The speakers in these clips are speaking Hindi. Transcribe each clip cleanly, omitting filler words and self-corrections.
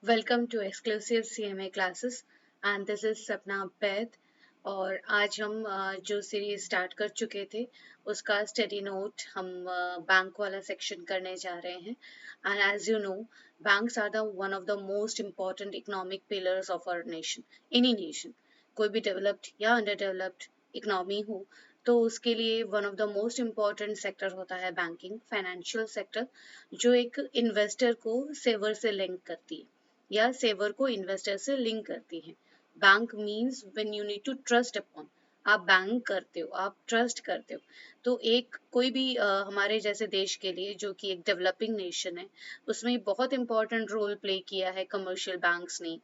Welcome to exclusive CMA classes and this is Sapna Baid. और आज हम जो सीरीज स्टार्ट कर चुके थे उसका स्टडी नोट हम बैंक वाला सेक्शन करने जा रहे हैं। And as you know, banks are the one of the most important economic pillars of our nation. Any nation, कोई भी डेवलप्ड या अंडर डेवलप्ड इकोनॉमी हो तो उसके लिए one of the most important sector होता है बैंकिंग, फाइनेंशियल सेक्टर, जो एक इन्वेस्टर को सेवर से लिंक करती है या सेवर को इन्वेस्टर से लिंक करती है। Bank means when you need to trust upon, आप बैंक करते हो, आप ट्रस्ट करते हो। तो एक कोई भी हमारे जैसे देश के लिए जो कि एक डेवलपिंग नेशन है, उसमें बहुत इंपॉर्टेंट रोल प्ले किया है कमर्शियल बैंक्स ने,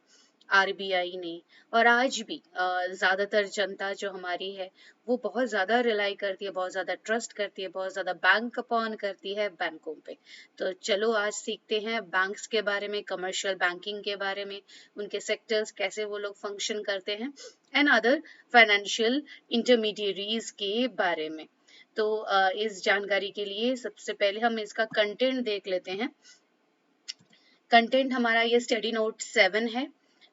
आरबीआई ने। और आज भी ज्यादातर जनता जो हमारी है वो बहुत ज्यादा रिलाई करती है, बहुत ज्यादा ट्रस्ट करती है, बहुत ज्यादा बैंक अपॉन करती है बैंकों पे। तो चलो आज सीखते हैं बैंक्स के बारे में, कमर्शियल बैंकिंग के बारे में, उनके सेक्टर्स कैसे वो लोग फंक्शन करते हैं एंड अदर फाइनेंशियल इंटरमीडियरीज के बारे में। तो इस जानकारी के लिए सबसे पहले हम इसका कंटेंट देख लेते हैं। कंटेंट हमारा ये स्टडी नोट 7 है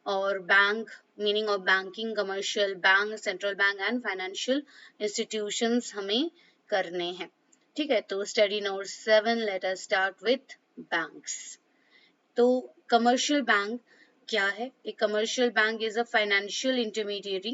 और bank, meaning of banking, commercial bank, central bank and financial institutions हमें करने हैं। ठीक है, तो study note 7, let us start with banks. तो कमर्शियल बैंक क्या है? A commercial bank is a financial intermediary.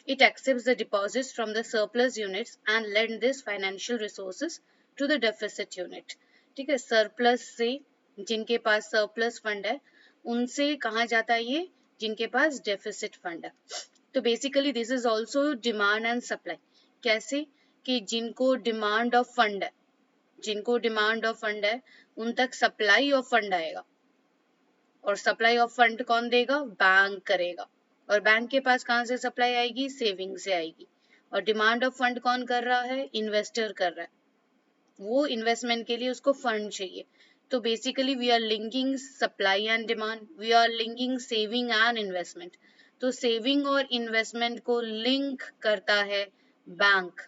It accepts the deposits from the surplus units and lend this financial resources to the deficit unit. ठीक है, सरप्लस से, जिनके पास सरप्लस फंड है उनसे कहाँ जाता है ये? जिनके पास डेफिसिट फंड है। तो basically this is also demand and supply. कैसे? कि जिनको डिमांड ऑफ फंड है, जिनको डिमांड ऑफ फंड है उन तक सप्लाई ऑफ फंड आएगा, और सप्लाई ऑफ फंड कौन देगा? बैंक करेगा। और बैंक के पास कहाँ से सप्लाई आएगी? सेविंग से आएगी। और डिमांड ऑफ फंड कौन कर रहा है? इन्वेस्टर कर रहा है, वो इन्वेस्टमेंट के लिए उसको फंड चाहिए। तो basically we are linking supply and demand, we are linking saving and investment. तो सेविंग और इन्वेस्टमेंट को लिंक करता है बैंक।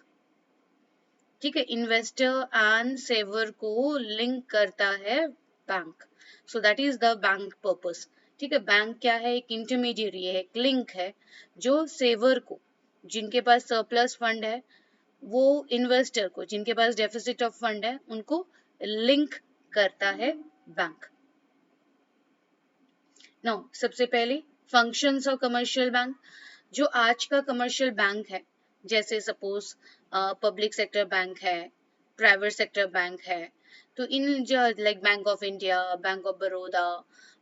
ठीक है, इन्वेस्टर एंड सेवर को लिंक करता है bank. So that is the bank purpose. ठीक है, बैंक क्या है? एक इंटरमीडिएरी है, एक लिंक है जो सेवर को, जिनके पास सरप्लस फंड है, वो इन्वेस्टर को, जिनके पास डेफिसिट ऑफ फंड है, उनको लिंक करता है बैंक। नाउ सबसे पहले फंक्शंस ऑफ कमर्शियल बैंक। जो आज का कमर्शियल बैंक है, जैसे सपोज पब्लिक सेक्टर बैंक है, प्राइवेट सेक्टर बैंक है, तो इन जो like bank of India, bank of Baroda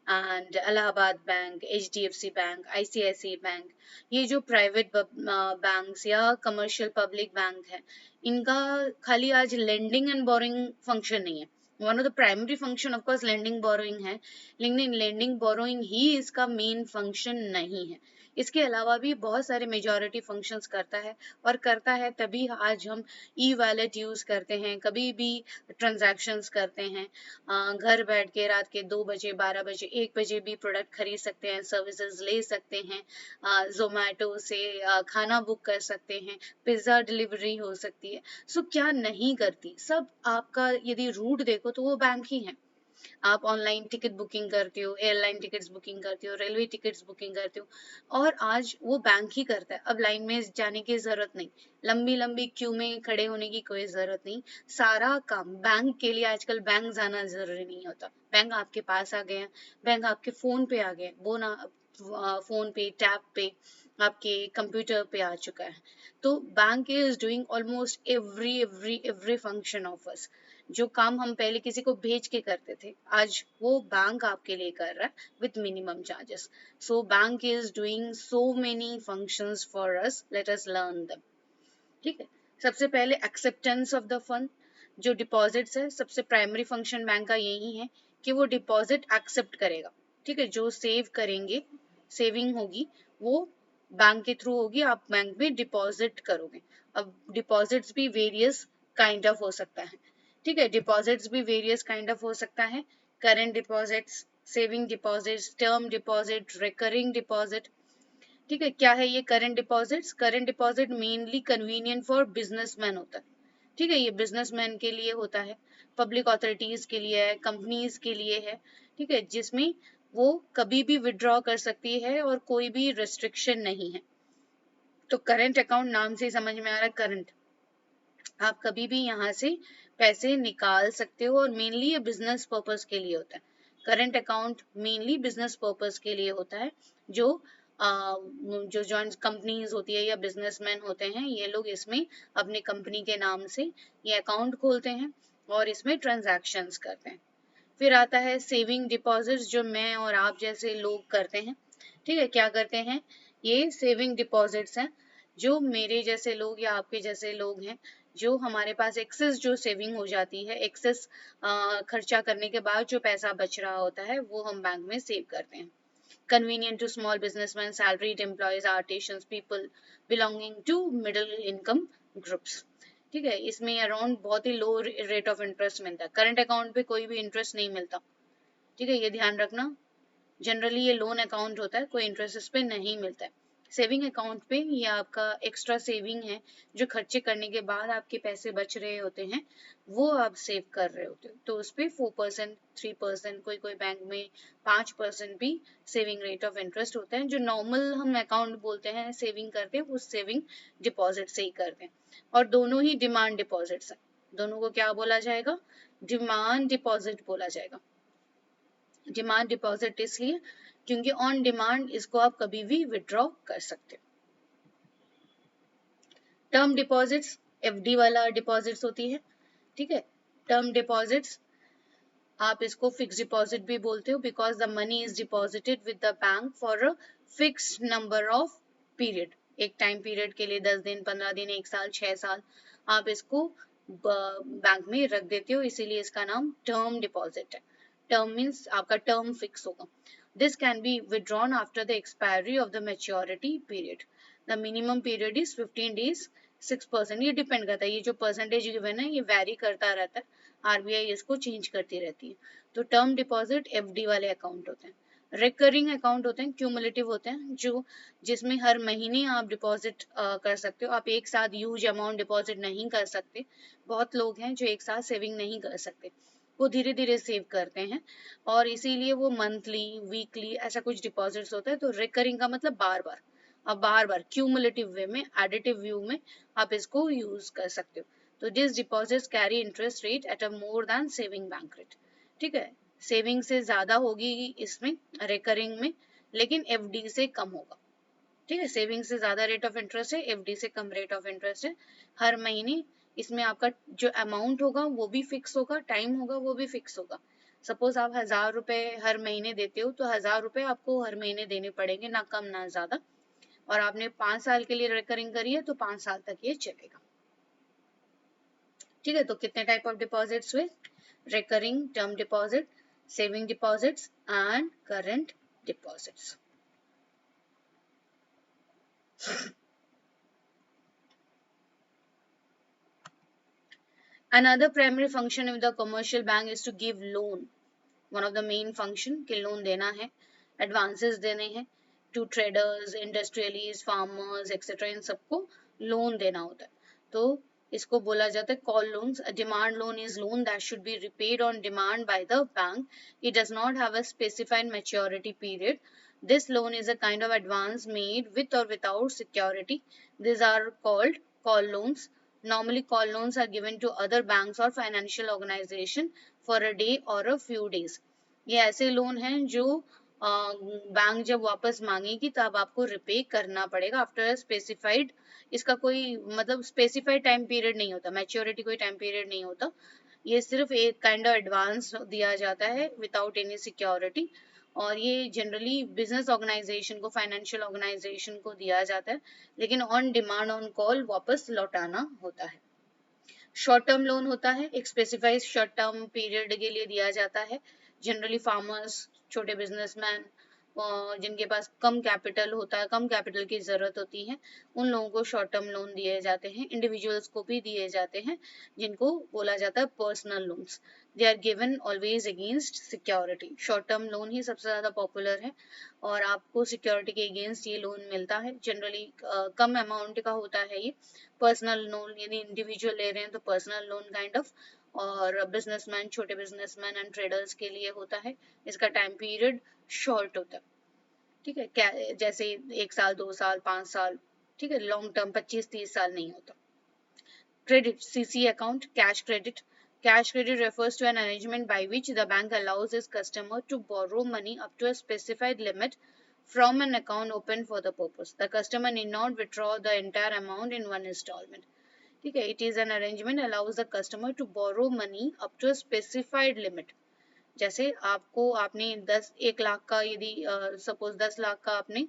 and Allahabad bank, HDFC bank, ICIC bank, ये जो प्राइवेट बैंक्स या कमर्शियल पब्लिक बैंक है, इनका खाली आज लेंडिंग एंड बोरिंग फंक्शन नहीं है। One of the primary function of course lending borrowing है, लेकिन लेंडिंग बोरोइंग ही इसका मेन फंक्शन नहीं है। इसके अलावा भी बहुत सारे मेजॉरिटी फंक्शंस करता है, और करता है तभी आज हम ई वॉलेट यूज करते हैं, कभी भी ट्रांजैक्शंस करते हैं। घर बैठ के रात के 2 बजे, 12 बजे, 1 बजे भी प्रोडक्ट खरीद सकते हैं, सर्विसेज ले सकते हैं, जोमेटो से खाना बुक कर सकते हैं, पिज्जा डिलीवरी हो सकती है। सो क्या नहीं करती? सब आपका यदि रूट देखो तो वो बैंक ही है। आप ऑनलाइन टिकट बुकिंग करते हो, एयरलाइन टिकट्स बुकिंग करते हो, रेलवे टिकट्स बुकिंग करते हो, और आज वो बैंक ही करता है। अब लाइन में जाने की जरूरत नहीं, लंबी लंबी क्यू में खड़े होने की कोई जरूरत नहीं। सारा काम बैंक के लिए आजकल बैंक जाना जरूरी नहीं होता, बैंक आपके पास आ गए हैं, बैंक आपके फोन पे आ गए, वो ना फोन पे, टैब पे, आपके कंप्यूटर पे आ चुका है। तो bank is doing almost every function of us. जो काम हम पहले किसी को भेज के करते थे, आज वो बैंक आपके लिए कर रहा है with minimum charges. So bank is doing so many functions for us, let us learn them. ठीक है, सबसे पहले एक्सेप्टेंस ऑफ द फंड। जो डिपॉजिट्स है, सबसे प्राइमरी फंक्शन बैंक का यही है कि वो डिपॉजिट एक्सेप्ट करेगा। ठीक है, जो सेव करेंगे, सेविंग होगी, वो बैंक के थ्रू होगी, आप बैंक में डिपॉजिट करोगे। अब डिपॉजिट्स भी वेरियस काइंड ऑफ हो सकता है। ठीक है, डिपॉजिट्स भी वेरियस काइंड ऑफ हो सकता है। Current deposits, saving deposits, term deposit, recurring deposit. ठीक है, क्या है ये current deposits? Current deposit mainly convenient for businessman होता है। ठीक है, ये बिजनेसमैन के लिए होता है, पब्लिक अथॉरिटीज के लिए है, कंपनीज के लिए है। ठीक है, जिसमें वो कभी भी विड्रॉ कर सकती है और कोई भी रिस्ट्रिक्शन नहीं है। तो करंट अकाउंट नाम से समझ में आ रहा है, करंट, आप कभी भी यहाँ से पैसे निकाल सकते हो और मेनली ये बिजनेस पर्पस के लिए होता है। Current account mainly business purpose के लिए होता है। जो जो जॉइंट कंपनीज होती है या बिजनेसमैन होते हैं, ये लोग इसमें अपनी कंपनी के नाम से ये अकाउंट खोलते हैं और इसमें ट्रांजैक्शंस करते हैं। फिर आता है सेविंग डिपॉजिट्स, जो मैं और आप जैसे लोग करते हैं। ठीक है, क्या करते हैं, ये सेविंग डिपॉजिट्स हैं जो मेरे जैसे लोग या आपके जैसे लोग हैं, जो हमारे पास एक्सेस जो सेविंग हो जाती है, एक्सेस खर्चा करने के बाद जो पैसा बच रहा होता है वो हम बैंक में सेव करते हैं। Convenient to small businessmen, salaried employees, artisans, people belonging to middle income groups. ठीक है, इसमें अराउंड बहुत ही लो रेट ऑफ इंटरेस्ट मिलता है। करंट अकाउंट पे कोई भी इंटरेस्ट नहीं मिलता। ठीक है, ये ध्यान रखना। जनरली ये लोन अकाउंट होता है, कोई इंटरेस्ट इस पे नहीं मिलता है। सेविंग अकाउंट पे ये आपका एक्स्ट्रा सेविंग है, जो खर्चे करने के बाद आपके पैसे बच रहे होते हैं वो आप सेव कर रहे होते हो। तो उस पर 4%, 3%, कोई कोई बैंक में 5% भी सेविंग रेट ऑफ इंटरेस्ट होता है। जो नॉर्मल हम अकाउंट बोलते हैं सेविंग करते हैं, उस सेविंग डिपॉजिट से ही करते हैं। और दोनों ही डिमांड डिपॉजिट्स हैं। दोनों को क्या बोला जाएगा, डिमांड डिपॉजिट बोला जाएगा। डिमांड डिपॉजिट इसलिए क्योंकि ऑन डिमांड इसको आप कभी भी विड्रॉ कर सकते हो। टर्म डिपॉजिट्स एफडी वाला डिपॉजिट्स होती है। ठीक है, टर्म डिपॉजिट्स आप इसको फिक्स डिपॉजिट भी बोलते हो, because the money is deposited with the bank for a fixed number of period. एक टाइम पीरियड के लिए 10 दिन, 15 दिन, 1 साल, 6 साल आप इसको बैंक में रख देते हो, इसीलिए इसका नाम टर्म डिपॉजिट है। टर्म मीन्स आपका टर्म फिक्स होगा। This can be withdrawn after the expiry of the maturity period. The minimum period is 15 days, 6%। ये डिपेंड करता है, ये जो परसेंटेज गिवन है ये वैरी करता रहता है, आरबीआई इसको चेंज करती रहती है। तो टर्म डिपॉजिट एफडी वाले अकाउंट होते हैं। रिकरिंग अकाउंट होते हैं, क्यूमुलेटिव होते हैं, जो जिसमें हर महीने आप डिपॉजिट कर सकते हो। आप एक साथ ह्यूज अमाउंट डिपॉजिट नहीं कर सकते। बहुत लोग हैं जो एक साथ सेविंग नहीं कर सकते, वो धीरे धीरे सेव करते हैं और इसीलिए वो मंथली, वीकली ऐसा कुछ डिपॉजिट्स होता है। तो रिकरिंग का मतलब बार बार, अब बार बार क्यूमुलेटिव वे में, एडिटिव व्यू में आप इसको यूज कर सकते हो। तो this deposits carry interest rate at a more than saving bank rate. ठीक है, सेविंग से ज्यादा होगी इसमें रिकरिंग में, लेकिन एफडी से कम होगा। ठीक है, सेविंग से ज्यादा रेट ऑफ इंटरेस्ट है, एफडी से कम रेट ऑफ इंटरेस्ट है। हर महीने इसमें आपका जो अमाउंट होगा वो भी फिक्स होगा, टाइम होगा वो भी फिक्स होगा। सपोज आप 1000 रुपए हर महीने देते हो, तो 1000 रुपए आपको हर महीने देने पड़ेंगे, ना कम ना ज्यादा। और आपने 5 साल के लिए रिकरिंग करी है तो 5 साल तक ये चलेगा। ठीक है, तो कितने टाइप ऑफ डिपॉजिट्स हुए, recurring, term deposit, saving deposits and current deposits. Another primary function of the commercial bank is to give loan. One of the main function कि लोन देना है, एडवांसेस देने हैं to traders, industrialist, farmers etcetera, इन सबको लोन देना होता है। तो इसको बोला जाता है call loans. A demand loan is loan that should be repaid on demand by the bank. It does not have a specified maturity period. This loan is a kind of advance made with or without security. These are called call loans. Normally, call loans are given to other banks or financial organization for a day or a few days. ये ऐसे लोन हैं जो बैंक जब वापस मांगेगी तब आपको रिपे करना पड़ेगा आफ्टर स्पेसिफाइड। इसका कोई मतलब स्पेसिफाइड टाइम पीरियड नहीं होता, मैच्योरिटी कोई टाइम पीरियड नहीं होता। ये सिर्फ एक काइंड ऑफ एडवांस दिया जाता है विदाउट एनी सिक्योरिटी। और ये जनरली बिजनेस ऑर्गेनाइजेशन को, फाइनेंशियल ऑर्गेनाइजेशन को दिया जाता है, लेकिन ऑन डिमांड, ऑन कॉल वापस लौटाना होता है। शॉर्ट टर्म लोन होता है, एक स्पेसिफाइड शॉर्ट टर्म पीरियड के लिए दिया जाता है। जनरली फार्मर्स, छोटे बिजनेसमैन, जिनके पास कम कैपिटल होता है, कम कैपिटल की जरूरत होती है, उन लोगों को शॉर्ट टर्म लोन दिए जाते हैं। इंडिविजुअल्स को भी दिए जाते हैं, जिनको बोला जाता है personal loans. They are given always against security. Short term loan ही सबसे ज्यादा पॉपुलर है और आपको सिक्योरिटी के अगेंस्ट ये लोन मिलता है। जनरली कम अमाउंट का होता है ये। पर्सनल लोन यदि इंडिविजुअल ले रहे हैं तो पर्सनल लोन काइंड ऑफ, और बिजनेसमैन, छोटे बिजनेसमैन एंड ट्रेडर्स के लिए होता है। इसका टाइम पीरियड शॉर्ट होता है, ठीक है, क्या जैसे 1 साल 2 साल 5 साल, ठीक है, लॉन्ग टर्म 25-30 साल नहीं होता। Credit, CC account, cash credit. Cash credit refers to an arrangement by which the bank allows its customer to borrow money up to a specified limit from an account opened for the purpose. The customer need not withdraw the entire amount in one installment. Okay, it is an arrangement allows the customer to borrow money up to a specified limit. जैसे आपको आपने 1 लाख का यदि सपोज 10 लाख का आपने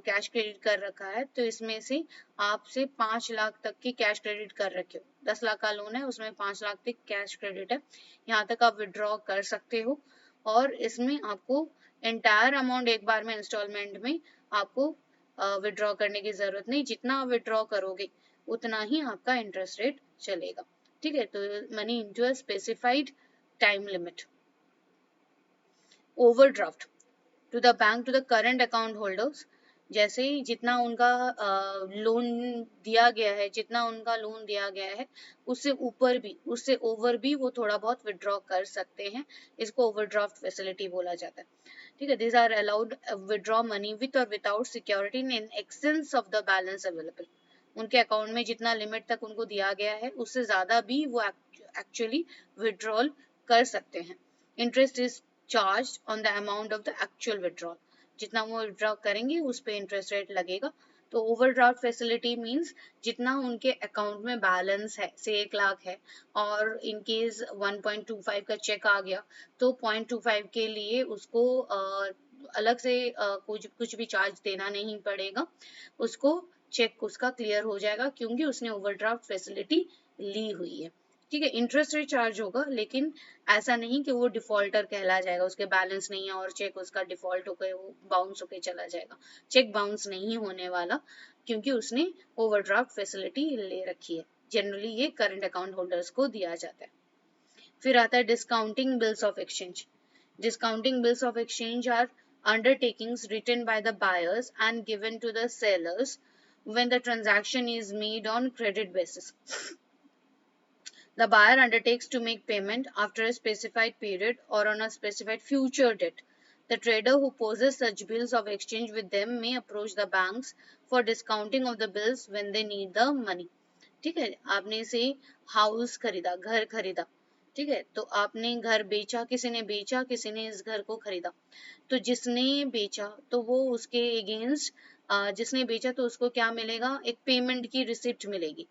कैश क्रेडिट कर रखा है, तो इसमें से आपसे 5 लाख तक की कैश क्रेडिट कर रखे हो। 10 लाख का लोन है, उसमें 5 लाख तक कैश क्रेडिट है, यहाँ तक आप विड्रॉ कर सकते हो। और इसमें आपको एंटायर अमाउंट एक बार में इंस्टॉलमेंट में आपको विड्रॉ करने की जरूरत नहीं, जितना आप विड्रॉ करोगे उतना ही आपका इंटरेस्ट रेट चलेगा। ठीक है, तो money into a specified time limit. Overdraft to the bank to the current account holders, जैसे जितना उनका लोन दिया गया है, जितना उनका लोन दिया गया है उससे ऊपर भी, उससे ओवर भी वो थोड़ा बहुत विड्रॉ कर सकते हैं। इसको ओवरड्राफ्ट फैसिलिटी बोला जाता है। ठीक है, this are allowed withdraw money with और without security in excess of the balance available. उनके अकाउंट में जितना लिमिट तक उनको दिया गया है उससे ज्यादा भी वो एक्चुअली विड्रॉल कर सकते हैं। Interest is charge on the amount of the actual withdrawal, जितना वो विड्रॉ करेंगे उस पे इंटरेस्ट रेट लगेगा। तो ओवरड्राफ्ट फैसिलिटी मींस जितना उनके अकाउंट में बैलेंस है, से 1 लाख है और इन केस 1.25 का चेक आ गया, तो 0.25 के लिए उसको अलग से कुछ भी चार्ज देना नहीं पड़ेगा, उसको चेक उसका क्लियर हो जाएगा क्योंकि उसने ओवरड्राफ्ट फैसिलिटी ली हुई है। ठीक है, इंटरेस्ट रेट चार्ज होगा, लेकिन ऐसा नहीं कि वो डिफॉल्टर कहला जाएगा, उसके बैलेंस नहीं है और चेक उसका डिफॉल्ट होकर वो बाउंस होकर चला जाएगा। चेक बाउंस नहीं होने वाला क्योंकि उसने ओवरड्राफ्ट फैसिलिटी ले रखी है। जनरली ये करंट अकाउंट होल्डर्स को दिया जाता है। फिर आता है discounting bills of exchange. Discounting bills of exchange are undertakings written by the buyers and given to the sellers when the transaction is made on credit basis. The buyer undertakes to make payment after a specified period or on a specified future date. The trader who possesses such bills of exchange with them may approach the banks for discounting of the bills when they need the money. ठीक है, आपने से हाउस खरीदा, घर खरीदा, ठीक है, तो आपने घर बेचा, किसी ने बेचा, किसी ने इस घर को खरीदा। तो जिसने बेचा तो वो उसके अगेंस्ट, जिसने बेचा तो उसको क्या मिलेगा, एक पेमेंट की रिसिप्ट मिलेगी।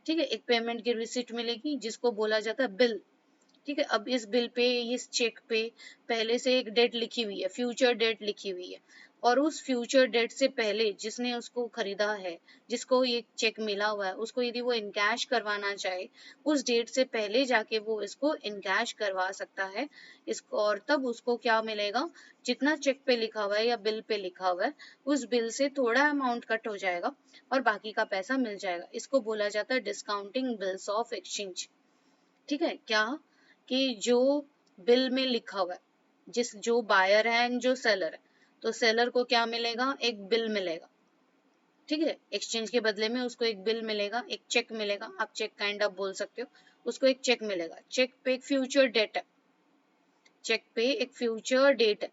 ठीक है, एक पेमेंट की रिसिप्ट मिलेगी जिसको बोला जाता है बिल। ठीक है, अब इस बिल पे, इस चेक पे पहले से एक डेट लिखी हुई है, फ्यूचर डेट लिखी हुई है, और उस फ्यूचर डेट से पहले जिसने उसको खरीदा है, जिसको ये चेक मिला हुआ है, उसको यदि वो इनकैश करवाना चाहे, उस डेट से पहले जाके वो इसको इनकैश करवा सकता है इसको। और तब उसको क्या मिलेगा, जितना चेक पे लिखा हुआ है या बिल पे लिखा हुआ है उस बिल से थोड़ा अमाउंट कट हो जाएगा और बाकी का पैसा मिल जाएगा। इसको बोला जाता है डिस्काउंटिंग बिल्स ऑफ एक्सचेंज। ठीक है, क्या कि जो बिल में लिखा हुआ है, जो बायर है एंड जो सेलर है, तो सेलर को क्या मिलेगा, एक बिल मिलेगा। ठीक है, एक्सचेंज के बदले में उसको एक बिल मिलेगा, एक चेक मिलेगा, आप चेक काइंड ऑफ बोल सकते हो, उसको एक चेक मिलेगा। चेक पे एक फ्यूचर डेट है, चेक पे एक फ्यूचर डेट है।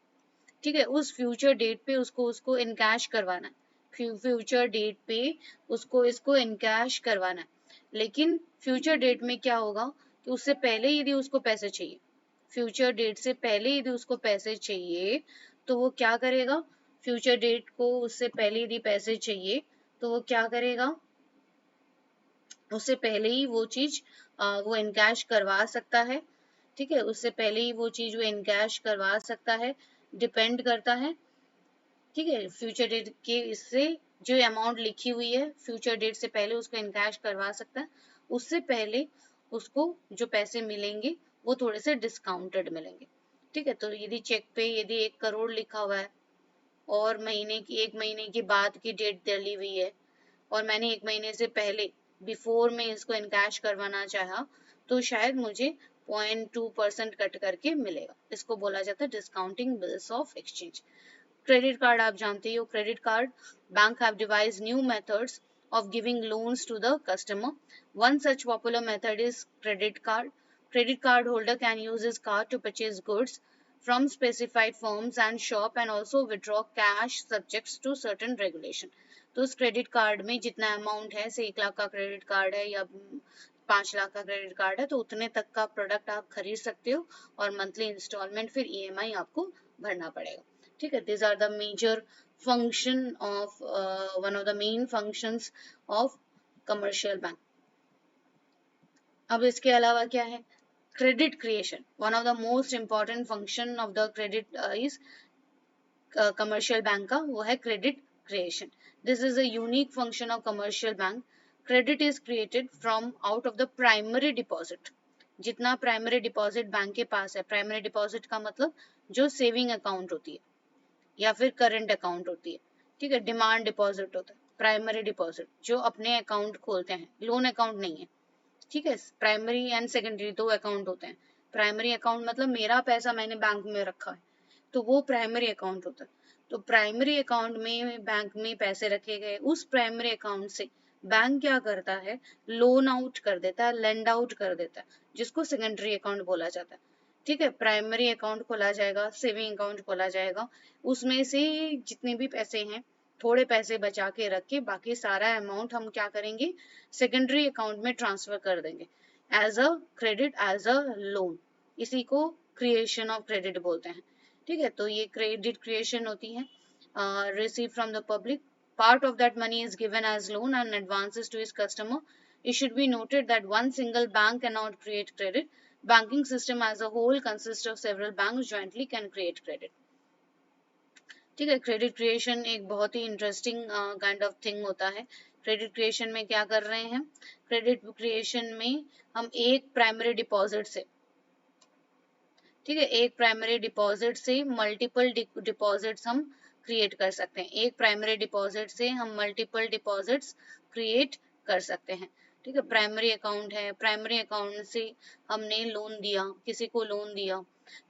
ठीक है, उस फ्यूचर डेट पे उसको उसको इनकैश करवाना है, फ्यूचर डेट पे उसको इसको इनकैश करवाना है। लेकिन फ्यूचर डेट में क्या होगा कि उससे पहले यदि उसको पैसे चाहिए, फ्यूचर डेट से पहले यदि उसको पैसे चाहिए, तो वो क्या करेगा, फ्यूचर डेट को उससे पहले यदि पैसे चाहिए तो वो क्या करेगा, उससे पहले ही वो चीज वो इनकैश करवा सकता है। ठीक है, उससे पहले ही वो चीज वो इनकैश करवा सकता है, डिपेंड करता है। ठीक है, फ्यूचर डेट के इससे जो अमाउंट लिखी हुई है फ्यूचर डेट से पहले उसको इनकैश करवा सकता है। उससे पहले उसको जो पैसे मिलेंगे वो थोड़े से डिस्काउंटेड मिलेंगे। ठीक है, तो यदि चेक पे यदि 1 करोड़ लिखा हुआ है और महीने की 1 महीने की बाद की डेट डली हुई है और मैंने 1 महीने से पहले बिफोर में इसको इनकैश करवाना चाहा, तो शायद मुझे 0.2% कट करके मिलेगा। इसको बोला जाता है discounting bills of exchange. Credit card आप जानते हो, credit card, bank have devised new methods of giving loans to the customer. One such popular method is credit card. Credit card holder can use his card to purchase goods from specified firms and shop and also withdraw cash subjects to certain regulation. तो उस क्रेडिट कार्ड में जितना अमाउंट है, से 1 लाख का क्रेडिट कार्ड है या 5 लाख का क्रेडिट कार्ड है, तो उतने तक का प्रोडक्ट आप खरीद सकते हो और मंथली इंस्टॉलमेंट फिर ईएमआई आपको भरना पड़ेगा. ठीक है, these are the major function of one of the main functions of commercial bank. अब इसके अलावा क्या है, credit creation. One of the most important function of the credit is commercial bank का, वो है credit creation. This is a unique function of commercial bank. Credit is created from out of the primary deposit. जितना प्राइमरी डिपॉजिट बैंक के पास है, प्राइमरी डिपॉजिट का मतलब जो सेविंग अकाउंट होती है या फिर करंट अकाउंट होती है. ठीक है, डिमांड डिपॉजिट होता है, प्राइमरी डिपॉजिट जो अपने अकाउंट खोलते हैं, लोन अकाउंट नहीं है. ठीक है, प्राइमरी एंड सेकेंडरी दो अकाउंट होते हैं. प्राइमरी अकाउंट मतलब मेरा पैसा मैंने बैंक में रखा है, तो वो प्राइमरी अकाउंट होता है. तो प्राइमरी अकाउंट में बैंक में पैसे रखे गए, उस प्राइमरी अकाउंट से बैंक क्या करता है, लोन आउट कर देता है, लेंड आउट कर देता है, जिसको सेकेंडरी अकाउंट बोला जाता है. ठीक है, प्राइमरी अकाउंट खोला जाएगा, सेविंग अकाउंट खोला जाएगा, उसमें से जितने भी पैसे हैं थोड़े पैसे बचा के रख के बाकी सारा अमाउंट हम क्या करेंगे, सेकेंडरी अकाउंट में ट्रांसफर कर देंगे as a credit, as a loan. इसी को क्रिएशन ऑफ क्रेडिट बोलते हैं. ठीक है, तो ये क्रेडिट क्रिएशन होती है. Receive from the public, part of that money is given as loan and advances to its customer. It should be noted that one single bank cannot create credit. Banking system as a whole consists of several banks jointly can create credit. ठीक है, क्रेडिट क्रिएशन एक बहुत ही इंटरेस्टिंग काइंड ऑफ थिंग होता है. क्रेडिट क्रिएशन में क्या कर रहे हैं, क्रेडिट क्रिएशन में हम एक प्राइमरी डिपॉजिट से, ठीक है, एक प्राइमरी डिपॉजिट से मल्टीपल डिपॉजिट्स हम क्रिएट कर सकते हैं. एक प्राइमरी डिपॉजिट से हम मल्टीपल डिपॉजिट्स क्रिएट कर सकते हैं. ठीक है, प्राइमरी अकाउंट है, प्राइमरी अकाउंट से हमने लोन दिया, किसी को लोन दिया,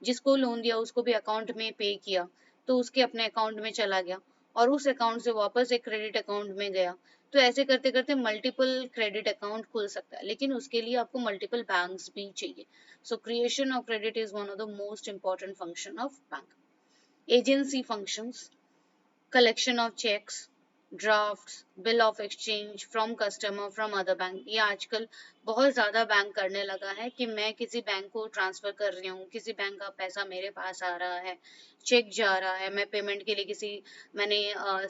जिसको लोन दिया उसको भी अकाउंट में पे किया, तो उसके अपने अकाउंट में चला गया और उस अकाउंट से वापस एक क्रेडिट अकाउंट में गया. तो ऐसे करते करते मल्टीपल क्रेडिट अकाउंट खुल सकता है, लेकिन उसके लिए आपको मल्टीपल बैंक्स भी चाहिए. So creation of credit is one of the most important function of bank. Agency functions, collection of checks, drafts, bill of exchange from customer from other bank. ये आजकल बहुत ज़्यादा बैंक करने लगा है कि मैं किसी बैंक को ट्रांसफ़र कर रही हूँ, किसी बैंक का पैसा मेरे पास आ रहा है, चेक जा रहा है, मैं पेमेंट के लिए मैंने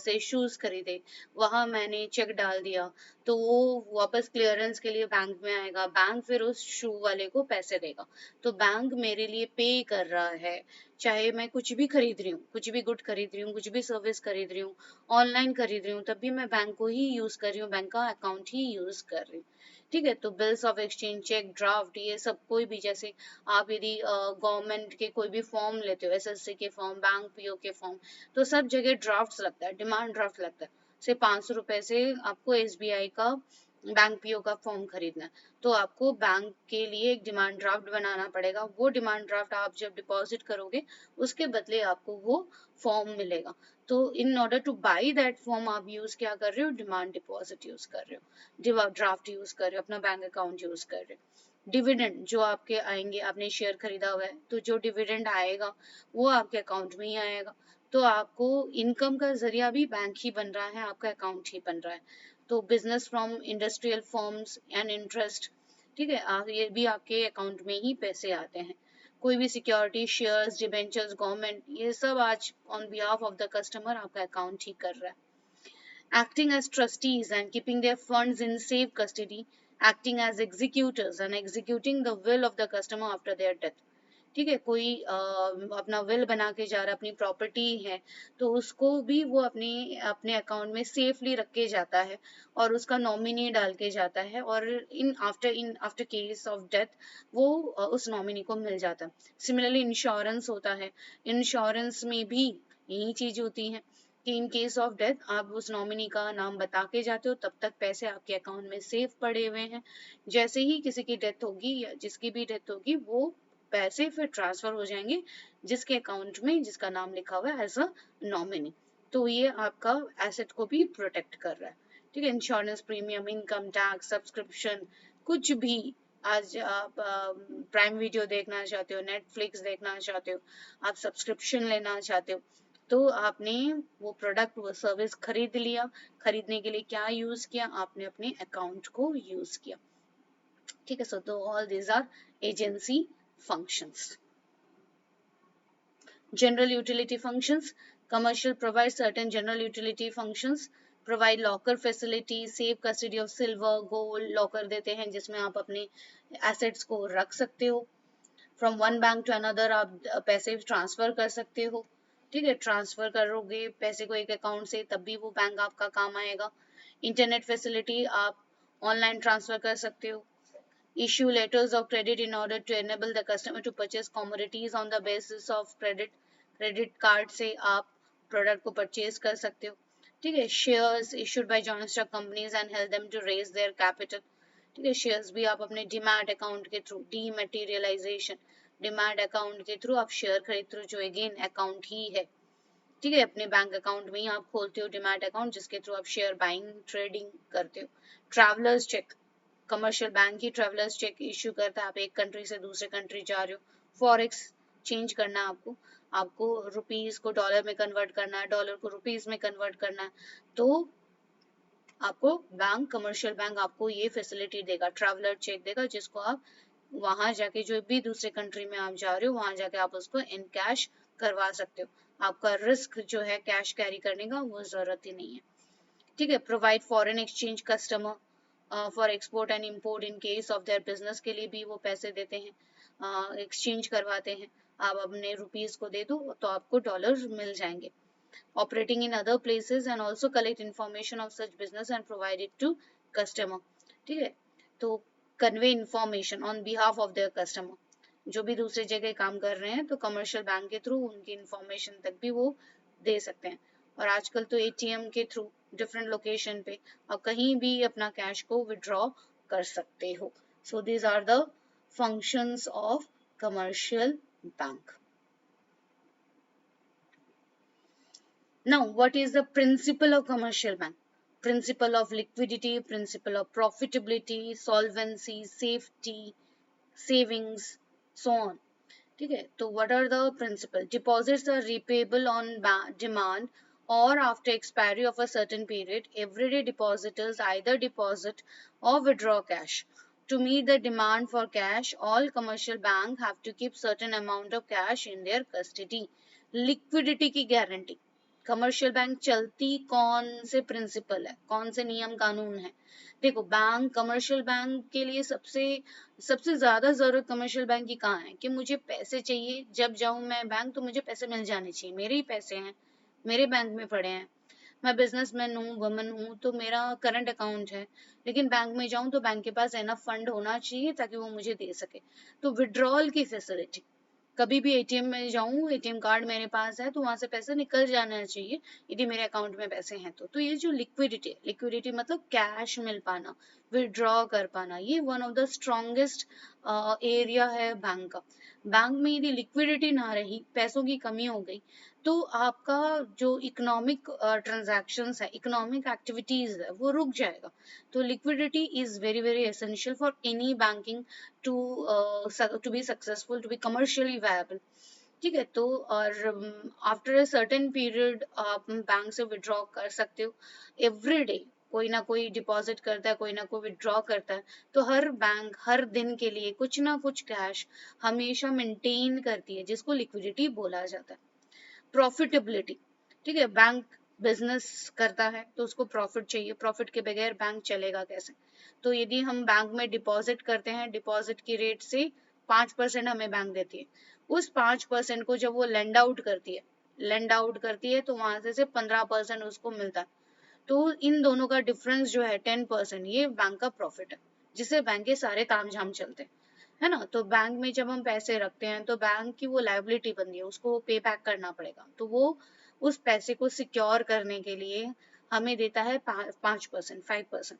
से शूज़ खरीदे, वहाँ मैंने चेक डाल दिया, तो वो वापस क्लियरेंस के लिए बैंक में आएगा, बैंक फिर उस शू वाले को पैसे देगा. तो बैंक मेरे लिए पे कर रहा है, चाहे मैं कुछ भी खरीद रही हूँ, कुछ भी गुड खरीद रही हूँ, कुछ भी सर्विस खरीद रही हूँ, ऑनलाइन खरीद रही हूँ, तब भी मैं बैंक को ही यूज़ कर रही हूँ, बैंक का अकाउंट ही यूज़ कर रही हूँ. ठीक है, तो bills of exchange, cheque, draft, ये सब कोई भी, जैसे आप यदि गवर्नमेंट के कोई भी फॉर्म लेते हो, एसएससी के फॉर्म, बैंक पीओ के फॉर्म, तो सब जगह ड्राफ्ट लगता है, डिमांड ड्राफ्ट लगता है. से 500 रुपए से आपको एसबीआई का बैंक पीओ का फॉर्म खरीदना है, तो आपको बैंक के लिए एक डिमांड ड्राफ्ट बनाना पड़ेगा. वो डिमांड ड्राफ्ट आप जब डिपॉजिट करोगे उसके बदले आपको वो फॉर्म मिलेगा. तो in order two by that form आप यूज क्या कर रहे हो, डिमांड डिपॉजिट यूज कर रहे हो, ड्राफ्ट यूज कर रहे हो, अपना बैंक अकाउंट यूज कर रहे हो. डिविडेंड जो आपके आएंगे, आपने शेयर खरीदा हुआ है, तो जो डिविडेंड आएगा वो आपके अकाउंट में ही आएगा. तो आपको इनकम का जरिया भी बैंक ही बन रहा है, आपका अकाउंट ही बन रहा है. तो business from industrial forms and interest, ठीक है, ये भी आपके अकाउंट में ही पैसे आते हैं. कोई भी सिक्योरिटी, शेयर्स, डिबेंचर्स, गवर्नमेंट, ये सब आज on behalf of the customer आपका अकाउंट ही कर रहा है. Acting as trustees and keeping their funds in safe custody, acting as executors and executing the will of the customer after their death. ठीक है, कोई अपना विल बना के जा रहा है, अपनी प्रॉपर्टी है, तो उसको भी वो अपने अकाउंट में सेफली रख के जाता है और उसका नॉमिनी डाल के जाता है, और in after case of death वो उस नॉमिनी को मिल जाता है. सिमिलरली इंश्योरेंस होता है, इंश्योरेंस में भी यही चीज होती है कि इन केस ऑफ डेथ आप उस नॉमिनी का नाम बता के जाते हो, तब तक पैसे आपके अकाउंट में सेफ पड़े हुए हैं. जैसे ही किसी की डेथ होगी या जिसकी भी डेथ होगी, वो पैसे फिर ट्रांसफर हो जाएंगे जिसके अकाउंट में जिसका नाम लिखा हुआ है एज अ नॉमिनी. तो ये आपका एसेट को भी प्रोटेक्ट कर रहा है. ठीक है, insurance premium, income tax, subscription, कुछ भी आज आप प्राइम वीडियो देखना चाहते हो, नेटफ्लिक्स देखना चाहते हो, आप सब्सक्रिप्शन लेना चाहते हो, तो आपने वो प्रोडक्ट वो सर्विस खरीद लिया। खरीदने के लिए क्या यूज किया? आपने अपने अकाउंट को यूज किया। ठीक है, सो तो all these are agency functions. General utility functions. Commercial provides certain general utility functions, provide locker facility, save custody of silver, gold, locker देते हैं जिसमें आप अपने assets को रख सकते हो। From one bank to another आप पैसे ट्रांसफर कर सकते हो। ठीक है, ट्रांसफर करोगे पैसे को एक अकाउंट से, तब भी वो बैंक आपका काम आएगा। इंटरनेट फैसिलिटी, आप ऑनलाइन ट्रांसफर कर सकते हो। Issue letters of credit in order to enable the customer to purchase commodities on the basis of credit. Credit card से आप प्रोडक्ट को परचेज कर सकते हो। ठीक है, shares issued by joint stock companies and help them to raise their capital. ठीक है, शेयर्स भी आप अपने डीमैट अकाउंट के थ्रू, डीमैटेरियलाइजेशन, डीमैट अकाउंट के थ्रू आप शेयर खरीदते हो, जो अगेन अकाउंट ही है। ठीक है, अपने बैंक अकाउंट में ही आप खोलते हो डीमैट अकाउंट, जिसके थ्रू आप शेयर बाइंग ट्रेडिंग करते हो। ट्रैवलर्स चेक, कमर्शियल बैंक ही ट्रैवलर्स चेक इश्यू करता है। आप एक कंट्री से दूसरे कंट्री जा रहे हो, फॉरेक्स चेंज करना है आपको, आपको रुपीस को डॉलर में कन्वर्ट करना है, डॉलर को रुपीस में कन्वर्ट करना है, तो आपको बैंक, कमर्शियल बैंक आपको ये फैसिलिटी देगा, ट्रैवलर चेक देगा, जिसको आप वहां जाके, जो भी दूसरे कंट्री में आप जा रहे हो, वहां जाके आप उसको इन कैश करवा सकते हो। आपका रिस्क जो है कैश कैरी करने का, वो जरूरत ही नहीं है। ठीक है, provide foreign exchange customer for export and import in case of their business, के लिए भी वो पैसे देते हैं, एक्सचेंज करवाते हैं। आप अपने रुपीस को दे दो तो आपको डॉलर मिल जाएंगे। Operating in other places and also collect information of such business and provide it to customer. ठीक है, तो convey information on behalf of their customer, जो भी दूसरे जगह काम कर रहे हैं तो कमर्शियल बैंक के थ्रू उनकी इन्फॉर्मेशन तक भी वो दे सकते हैं। और आजकल तो एटीएम के थ्रू डिफरेंट लोकेशन पे आप कहीं भी अपना कैश को विड्रॉ कर सकते हो। So these are the functions of commercial bank. Now, what is the principle of commercial bank? Principle of liquidity, principle of profitability, solvency, safety, savings, so on. ठीक है, तो what are the principles? Deposits are repayable on demand or after expiry of a certain period. Everyday depositors either deposit or withdraw cash. To meet the demand for cash, all commercial banks have to keep certain amount of cash in their custody. Liquidity की guarantee, कमर्शियल बैंक चलती कौन से प्रिंसिपल है, कौन से नियम कानून है? देखो, बैंक, कमर्शियल बैंक के लिए सबसे सबसे ज्यादा जरूरत कमर्शियल बैंक की कहाँ है कि मुझे पैसे चाहिए, जब जाऊं मैं बैंक तो मुझे पैसे मिल जाने चाहिए, मेरे ही पैसे हैं, मेरे बैंक में पड़े हैं, मैं बिजनेसमैन हूँ, वुमन हूँ, तो मेरा करंट अकाउंट है, लेकिन बैंक में जाऊं तो बैंक के पास एनफ फंड होना चाहिए ताकि वो मुझे दे सके। तो विड्रॉल की फैसिलिटी, कभी भी एटीएम में जाऊं, एटीएम कार्ड मेरे पास है तो वहां से पैसे निकल जाना चाहिए यदि मेरे अकाउंट में पैसे हैं तो ये जो लिक्विडिटी है, लिक्विडिटी मतलब कैश मिल पाना, विड्रॉ कर पाना, ये one of the strongest area है बैंक का। बैंक में यदि लिक्विडिटी ना रही, पैसों की कमी हो गई, तो आपका जो इकोनॉमिक ट्रांजैक्शंस है, इकोनॉमिक एक्टिविटीज है, वो रुक जाएगा। तो liquidity is very very essential for any banking to be successful, to be commercially viable. ठीक है, तो और आफ्टर अ सर्टेन पीरियड आप बैंक से विड्रॉ कर सकते हो। एवरी डे कोई ना कोई डिपॉजिट करता है, कोई ना कोई विड्रॉ करता है, तो हर बैंक हर दिन के लिए कुछ ना कुछ कैश हमेशा मेंटेन करती है, जिसको लिक्विडिटी बोला जाता है। प्रॉफिटेबिलिटी, ठीक है, बैंक बिजनेस करता है तो उसको प्रॉफिट चाहिए, प्रॉफिट के बगैर बैंक चलेगा कैसे? तो यदि हम बैंक में डिपॉजिट करते हैं, डिपॉजिट की रेट से 5% हमें बैंक देती है, उस 5% को जब वो लेंड आउट करती है तो वहां से 15% उसको मिलता है। तो इन दोनों का डिफरेंस जो है 10%, ये बैंक का प्रॉफिट है, जिससे बैंक के सारे तामझाम चलते हैं, है ना। तो बैंक में जब हम पैसे रखते हैं तो बैंक की वो लायबिलिटी बनती है, उसको पे बैक करना पड़ेगा, तो वो उस पैसे को सिक्योर करने के लिए हमें देता है 5%, 5%।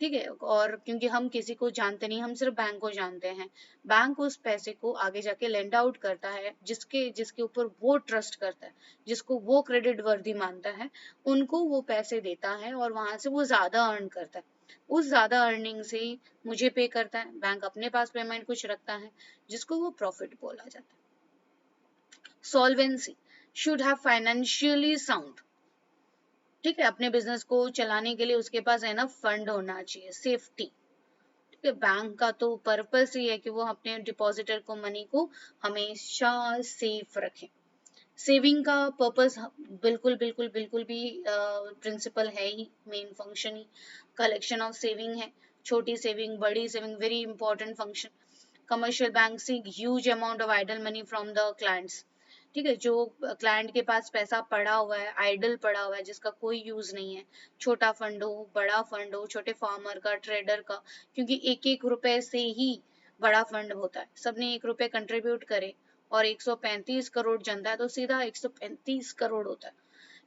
ठीक है, और क्योंकि हम किसी को जानते नहीं, हम सिर्फ बैंक को जानते हैं, बैंक उस पैसे को आगे जाके लेंड आउट करता है, जिसके जिसके ऊपर वो ट्रस्ट करता है, जिसको वो क्रेडिट वर्दी मानता है, उनको वो पैसे देता है और वहां से वो ज्यादा अर्न करता है। उस ज्यादा अर्निंग से मुझे पे करता है, बैंक अपने पास पेमेंट कुछ रखता है जिसको वो प्रॉफिट बोला जाता है। Solvency should have financially sound, ठीक है, अपने बिजनेस को चलाने के लिए उसके पास है ना फंड होना चाहिए, सेफ्टी। ठीक है, बैंक का तो पर्पस ही है कि वो अपने डिपॉजिटर को मनी को हमेशा सेफ रखे। सेविंग का पर्पस बिल्कुल बिल्कुल बिल्कुल भी प्रिंसिपल है ही, मेन फंक्शन ही कलेक्शन ऑफ सेविंग है। छोटी सेविंग, बड़ी saving, very important function. Commercial bank seek huge amount of idle money from the clients. ठीक है, जो क्लाइंट के पास पैसा पड़ा हुआ है, आइडल पड़ा हुआ है, जिसका कोई यूज नहीं है, छोटा फंड हो, बड़ा फंड हो, छोटे फार्मर का, ट्रेडर का, क्योंकि एक एक रुपए से ही बड़ा फंड होता है। सबने 1 रुपए कंट्रीब्यूट करे और 135 करोड़ जनता है तो सीधा 135 करोड़ होता है।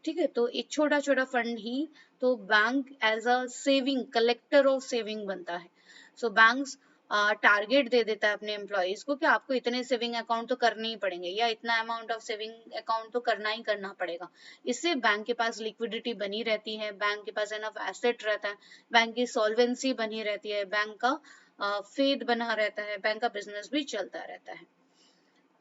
ठीक है, तो एक छोटा छोटा फंड ही तो bank as a saving collector of saving बनता है। सो बैंक्स टारगेट दे देता है अपने एम्प्लॉयज को कि आपको इतने सेविंग अकाउंट तो करने ही पड़ेंगे, या इतना अमाउंट ऑफ सेविंग अकाउंट तो करना ही करना पड़ेगा। इससे बैंक के पास लिक्विडिटी बनी रहती है, बैंक के पास एनफ एसेट रहता है, बैंक की सॉल्वेंसी बनी रहती है, बैंक का फेथ बना रहता है, बैंक का बिजनेस भी चलता रहता है।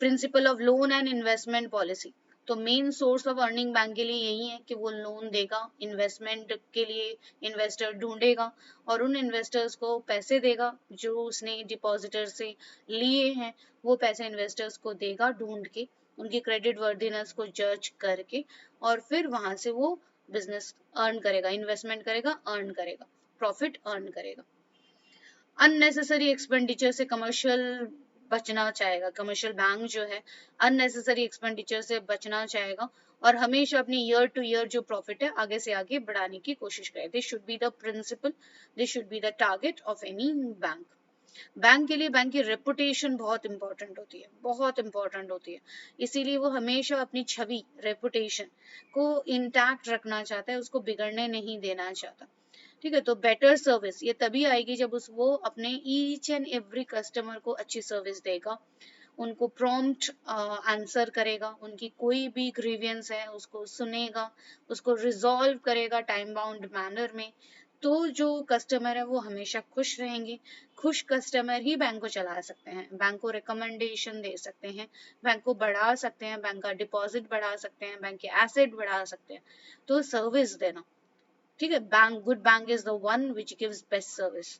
Principle of loan and investment policy, तो main source of earning bank के लिए यही है कि वो लोन देगा, इन्वेस्टमेंट के लिए इन्वेस्टर ढूंढेगा और उन इन्वेस्टर्स को पैसे देगा जो उसने डिपॉजिटर से लिए हैं, वो पैसे इन्वेस्टर्स को देगा ढूंढ के, उनकी क्रेडिट वर्दीनेस को जज करके, और फिर वहां से वो बिजनेस अर्न करेगा, इन्वेस्टमेंट करेगा, अर्न करेगा, प्रॉफिट अर्न करेगा। अननेसेसरी एक्सपेंडिचर से कमर्शियल बचना चाहेगा, कमर्शियल बैंक जो है अननेसेसरी एक्सपेंडिचर से बचना चाहेगा और हमेशा अपनी ईयर टू ईयर जो प्रॉफिट है आगे से आगे बढ़ाने की कोशिश करे। This should be the principle, this should be the target of any bank. Bank के लिए बैंक की रेपुटेशन बहुत इंपॉर्टेंट होती है, बहुत इंपॉर्टेंट होती है, इसीलिए वो हमेशा अपनी छवि, रेपुटेशन को इंटैक्ट रखना चाहता है, उसको बिगड़ने नहीं देना चाहता। ठीक है, तो बेटर सर्विस ये तभी आएगी जब उस वो अपने ईच एंड एवरी कस्टमर को अच्छी सर्विस देगा, उनको प्रॉम्प्ट आंसर करेगा, उनकी कोई भी ग्रीवियंस है उसको सुनेगा, उसको रिजॉल्व करेगा टाइम बाउंड मैनर में। तो जो कस्टमर है वो हमेशा खुश रहेंगे। खुश कस्टमर ही बैंक को चला सकते हैं, बैंक को रिकमेंडेशन दे सकते हैं, बैंक को बढ़ा सकते हैं, बैंक का डिपॉजिट बढ़ा सकते हैं, बैंक के एसेट बढ़ा सकते हैं। तो सर्विस देना, ठीक है, bank, good bank is the one which gives best service.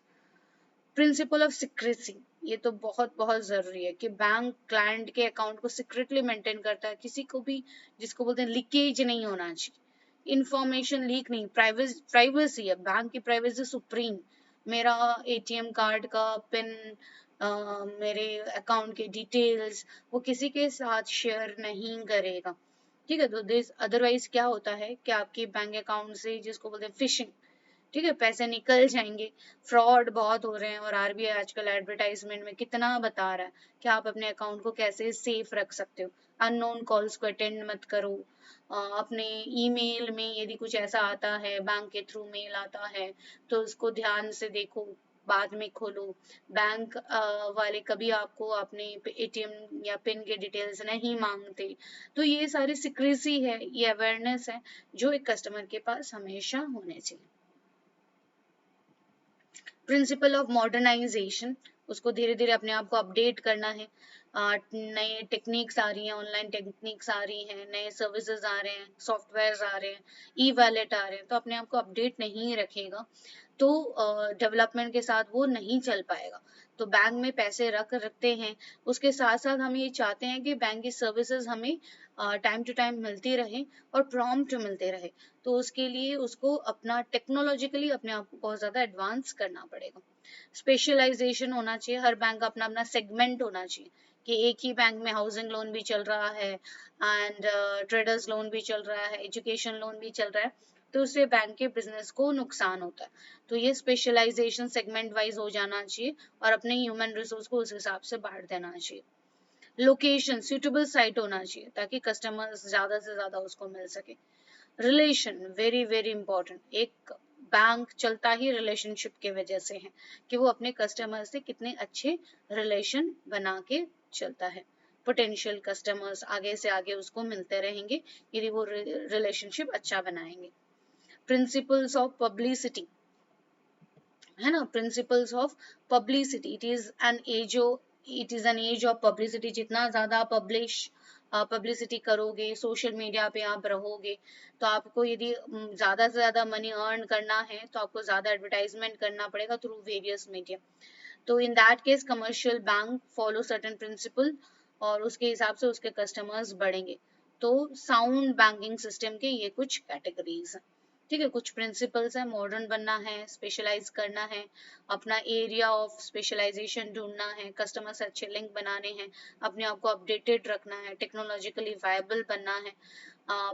Principle of secrecy, ये तो बहुत बहुत जरूरी है कि बैंक क्लाइंट के अकाउंट को सिक्रेटली मेंटेन करता है, किसी को भी, जिसको बोलते हैं लीकेज नहीं होना चाहिए, इंफॉर्मेशन लीक नहीं, प्राइवेसी है, बैंक की प्राइवेसी सुप्रीम। मेरा एटीएम कार्ड का पिन, मेरे अकाउंट के डिटेल्स वो किसी के साथ शेयर नहीं करेगा। ठीक है, तो दिस अदरवाइज क्या होता है कि आपके बैंक अकाउंट से, जिसको बोलते हैं फिशिंग, ठीक है, पैसे निकल जाएंगे, फ्रॉड बहुत हो रहे हैं और आरबीआई आजकल एडवर्टाइजमेंट में कितना बता रहा है कि आप अपने अकाउंट को कैसे सेफ रख सकते हो। अननोन कॉल्स को अटेंड मत करो, अपने ईमेल में यदि कुछ ऐसा आता है, बैंक के थ्रू मेल आता है, तो उसको ध्यान से देखो, बाद में खोलो। बैंक वाले कभी आपको अपने एटीएम या पिन के डिटेल्स नहीं मांगते। तो ये सारी सिक्रेसी है, ये अवेयरनेस है जो एक कस्टमर के पास हमेशा होने चाहिए। प्रिंसिपल ऑफ मॉडर्नाइजेशन, उसको धीरे धीरे अपने आप को अपडेट करना है। नए टेक्निक्स आ रही हैं, ऑनलाइन टेक्निक्स आ रही हैं, नए सर्विसेज आ रहे हैं, सॉफ्टवेयर आ रहे हैं, ई वॉलेट आ रहे हैं, तो अपने आप को अपडेट नहीं रखेगा तो डेवलपमेंट के साथ वो नहीं चल पाएगा। तो बैंक में पैसे रखते हैं, उसके साथ साथ हम ये चाहते हैं कि बैंक की सर्विसेज हमें टाइम टू टाइम मिलती रहे और प्रॉम्प्ट मिलते रहे। तो उसके लिए उसको अपना टेक्नोलॉजिकली अपने आप को बहुत ज्यादा एडवांस करना पड़ेगा। स्पेशलाइजेशन होना चाहिए, हर बैंक का अपना अपना सेगमेंट होना चाहिए कि एक ही बैंक में हाउसिंग लोन भी चल रहा है एंड ट्रेडर्स लोन भी चल रहा है, एजुकेशन लोन भी चल रहा है, तो उससे बैंक के बिजनेस को नुकसान होता है। तो ये स्पेशलाइजेशन सेगमेंट वाइज हो जाना चाहिए और अपने ह्यूमन रिसोर्स को उस हिसाब से बांट देना चाहिए। लोकेशन सूटेबल साइट होना चाहिए ताकि कस्टमर्स ज्यादा से ज्यादा उसको मिल सके। रिलेशन वेरी वेरी इंपॉर्टेंट, एक बैंक चलता ही रिलेशनशिप की वजह से है कि वो अपने कस्टमर से कितने अच्छे रिलेशन बना के चलता है। पोटेंशियल कस्टमर्स आगे से आगे उसको मिलते रहेंगे यदि वो रिलेशनशिप अच्छा बनाएंगे। प्रिंसिपल्स ऑफ पब्लिसिटी, है ना, principles of publicity, it is an age of publicity. जितना ज्यादा पब्लिसिटी करोगे, सोशल मीडिया पे आप रहोगे, तो आपको यदि ज्यादा से ज्यादा मनी अर्न करना है तो आपको ज्यादा एडवर्टाइजमेंट करना पड़ेगा थ्रू वेरियस मीडिया। तो in that case commercial bank follow certain principle, और उसके हिसाब से उसके कस्टमर्स बढ़ेंगे। तो साउंड बैंकिंग सिस्टम के ये कुछ कैटेगरीज हैं। ठीक है, कुछ प्रिंसिपल्स है, मॉडर्न बनना है, स्पेशलाइज करना है, अपना एरिया ऑफ स्पेशलाइजेशन ढूंढना है, कस्टमर से अच्छे लिंक बनाने हैं, अपने आप को अपडेटेड रखना है, टेक्नोलॉजिकली वायबल बनना है,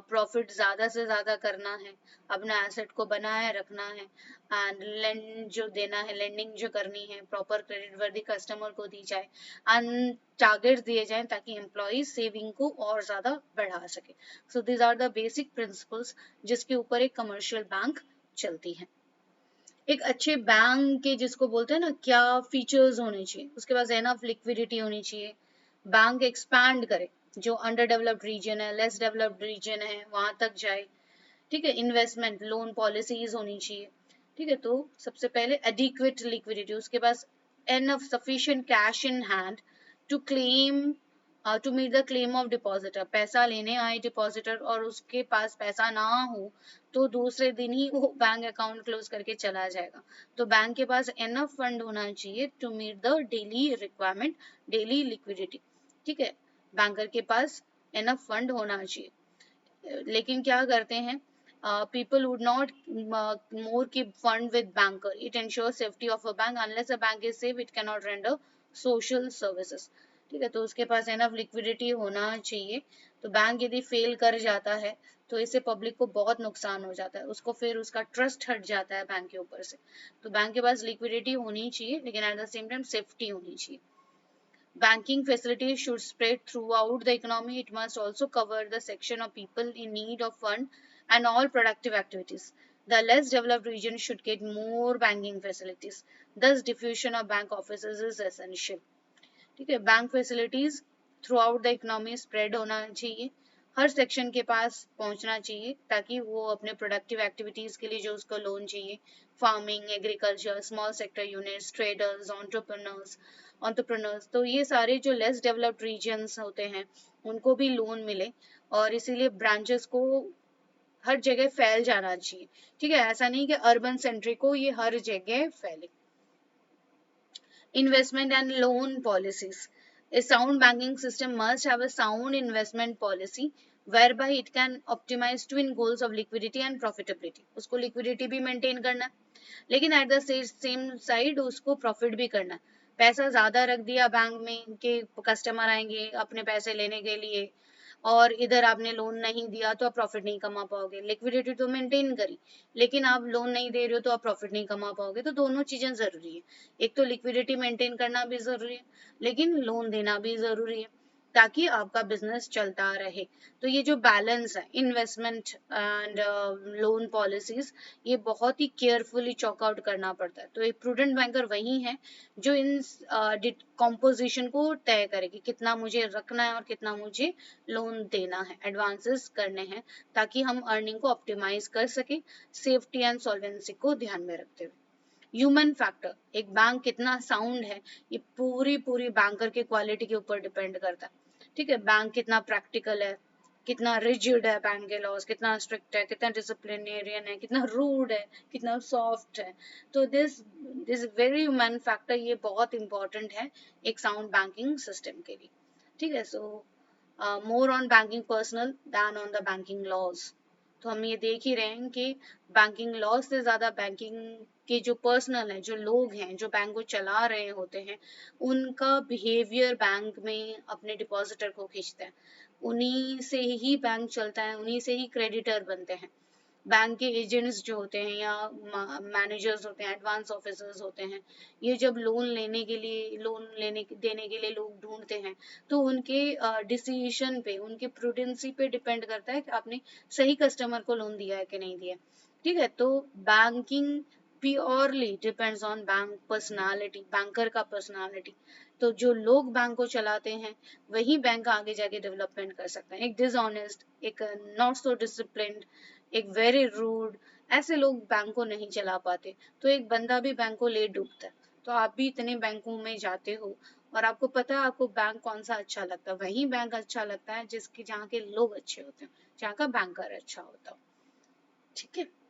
प्रॉफिट ज्यादा से ज्यादा करना है, अपना एसेट को बनाए रखना है, एंड लेंड जो देना है, लेंडिंग जो करनी है, प्रॉपर क्रेडिट वर्दी कस्टमर को दी जाए, एंड टारगेट दिए जाएं ताकि एम्प्लॉय सेविंग को और ज्यादा बढ़ा सके। So these are the basic principles जिसके ऊपर एक कमर्शियल बैंक चलती है। एक अच्छे बैंक के जिसको बोलते हैं ना, क्या फीचर्स होने चाहिए, उसके पास एनफ लिक्विडिटी होनी चाहिए, बैंक एक्सपैंड करे, जो अंडर डेवलप्ड रीजन है, लेस डेवलप्ड रीजन है, वहां तक जाए। ठीक है, इन्वेस्टमेंट लोन पॉलिसीज होनी चाहिए। ठीक है, तो सबसे पहले एडिक्वेट लिक्विडिटी, उसके पास enough sufficient cash in hand to claim to meet the claim of depositor. पैसा लेने आए डिपॉजिटर और उसके पास पैसा ना हो तो दूसरे दिन ही वो बैंक अकाउंट क्लोज करके चला जाएगा। तो बैंक के पास एनफ फंड होना चाहिए to meet the daily requirement, daily liquidity. ठीक है, बैंकर के पास एनफ फंड होना चाहिए। लेकिन क्या करते हैं, people would not more keep fund with banker. It ensures safety of a bank. Unless a bank is safe, it cannot render social services. ठीक है, तो उसके पास एनफ लिक्विडिटी होना चाहिए। तो बैंक यदि फेल कर जाता है तो इससे पब्लिक को बहुत नुकसान हो जाता है, उसको फिर उसका ट्रस्ट हट जाता है बैंक के ऊपर से। तो बैंक के पास लिक्विडिटी होनी चाहिए, लेकिन at the same time safety होनी चाहिए। Banking facilities should spread throughout the economy. It must also cover the section of people in need of fund and all productive activities. The less developed regions should get more banking facilities. Thus, diffusion of bank offices is essential. ठीक है, bank facilities through out the economy spread होना चाहिए, हर सेक्शन के पास पहुंचना चाहिए, ताकि वो अपने प्रोडक्टिव एक्टिविटीज के लिए जो उसको लोन चाहिए, farming, agriculture, small sector units, traders, entrepreneurs, तो ये सारे जो लेस डेवलप्ड रीजन्स होते हैं उनको भी लोन मिले, और इसीलिए ब्रांचेस को हर जगह फैल जाना चाहिए। ठीक है, ऐसा नहीं कि अर्बन सेंट्रिक हो, ये हर जगह फैले। Investment and loan policies. A sound banking system must have a sound investment policy whereby it can optimize twin goals of liquidity and profitability. उसको liquidity भी maintain करना, लेकिन at the same side उसको profit भी करना। पैसा ज्यादा रख दिया बैंक में कि कस्टमर आएंगे अपने पैसे लेने के लिए, और इधर आपने लोन नहीं दिया तो आप प्रॉफिट नहीं कमा पाओगे। लिक्विडिटी तो मेंटेन करी, लेकिन आप लोन नहीं दे रहे हो तो आप प्रॉफिट नहीं कमा पाओगे। तो दोनों चीजें जरूरी है, एक तो लिक्विडिटी मेंटेन करना भी जरूरी है, लेकिन लोन देना भी जरूरी है, ताकि आपका बिजनेस चलता रहे। तो ये जो बैलेंस है इन्वेस्टमेंट एंड लोन पॉलिसीज, ये बहुत ही केयरफुली चॉक आउट करना पड़ता है। तो एक प्रूडेंट बैंकर वही है जो इन कॉम्पोजिशन को तय करे कि कितना मुझे रखना है और कितना मुझे लोन देना है, एडवांसेस करने हैं, ताकि हम अर्निंग को ऑप्टिमाइज कर सके, सेफ्टी एंड सॉल्वेंसी को ध्यान में रखते हुए। ह्यूमन फैक्टर, एक बैंक कितना साउंड है ये पूरी पूरी बैंकर की क्वालिटी के ऊपर डिपेंड करता है। ठीक है, बैंक कितना प्रैक्टिकल है, कितना रिजिड है बैंक के लॉज, कितना स्ट्रिक्ट है, कितना डिसिप्लिनेरियन है, कितना रूड है, कितना सॉफ्ट है। तो this this very human factor ये बहुत इंपॉर्टेंट है एक साउंड बैंकिंग सिस्टम के लिए। ठीक है, so more on banking personal than on the banking laws. तो हम ये देख ही रहे हैं कि बैंकिंग लॉज से ज्यादा बैंकिंग के जो पर्सनल है, जो लोग हैं जो बैंक को चला रहे होते हैं, उनका बिहेवियर बैंक में अपने डिपॉजिटर को खींचता है। उन्हीं से ही बैंक चलता है, उन्हीं से ही क्रेडिटर बनते हैं। बैंक के एजेंट्स जो होते हैं या मैनेजर्स होते हैं, एडवांस ऑफिसर्स होते हैं, ये जब लोन लेने देने के लिए लोग ढूंढते हैं, तो उनके डिसीजन पे, उनके प्रूडेंसी पे डिपेंड करता है कि आपने सही कस्टमर को लोन दिया है कि नहीं दिया। ठीक है, तो banking purely depends on bank personality, banker का पर्सनालिटी। तो जो लोग बैंक को चलाते हैं वही बैंक आगे जाके डेवलपमेंट कर सकते हैं। एक डिसऑनेस्ट, एक नॉट सो डिसिप्लिन्ड, एक वेरी रूड, ऐसे लोग बैंक को नहीं चला पाते, तो एक बंदा भी बैंक को ले डूबता है। तो आप भी इतने बैंकों में जाते हो और आपको पता है आपको बैंक कौन सा अच्छा लगता है, वही बैंक अच्छा लगता है जिसके जहाँ के लोग अच्छे होते हैं, जहाँ का बैंकर अच्छा होता है। ठीक है।